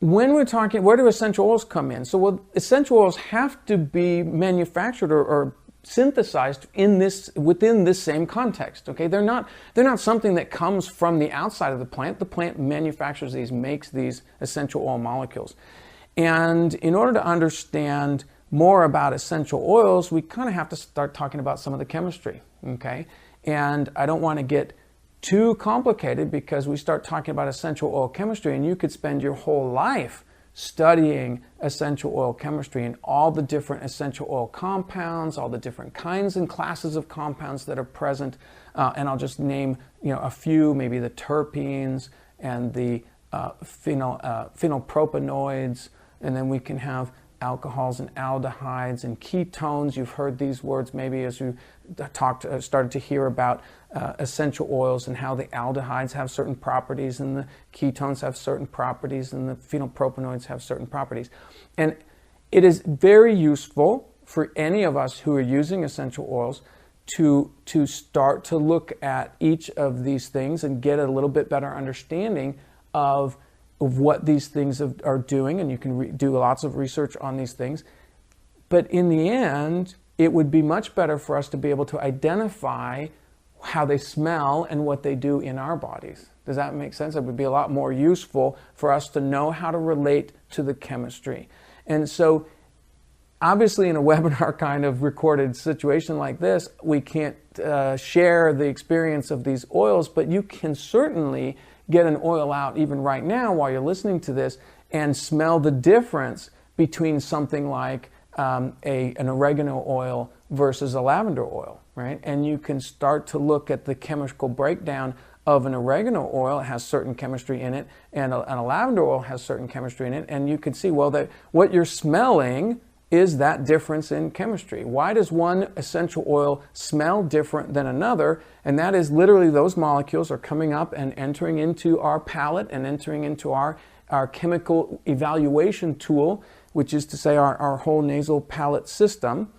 when we're talking, where do essential oils come in? So, well, essential oils have to be manufactured or synthesized within this same context. Okay, they're not something that comes from the outside of the plant. The plant manufactures these, makes these essential oil molecules. And in order to understand more about essential oils, we kind of have to start talking about some of the chemistry. Okay, and I don't want to get too complicated because we start talking about essential oil chemistry, and you could spend your whole life studying essential oil chemistry and all the different essential oil compounds, all the different kinds and classes of compounds that are present. And I'll just name, a few, maybe the terpenes and the phenylpropanoids, and then we can have alcohols and aldehydes and ketones. You've heard these words maybe as you started to hear about essential oils and how the aldehydes have certain properties and the ketones have certain properties and the phenylpropanoids have certain properties. And it is very useful for any of us who are using essential oils to start to look at each of these things and get a little bit better understanding of what these things are doing, and you can do lots of research on these things. But in the end, it would be much better for us to be able to identify how they smell and what they do in our bodies. Does that make sense? It would be a lot more useful for us to know how to relate to the chemistry. And so, obviously in a webinar kind of recorded situation like this, we can't share the experience of these oils, but you can certainly get an oil out even right now while you're listening to this and smell the difference between something like an oregano oil versus a lavender oil, right? And you can start to look at the chemical breakdown of an oregano oil. It has certain chemistry in it, and a lavender oil has certain chemistry in it, and you can see, well, that what you're smelling is that difference in chemistry. Why does one essential oil smell different than another? And that is literally those molecules are coming up and entering into our palate and entering into our chemical evaluation tool, which is to say our whole nasal palate system.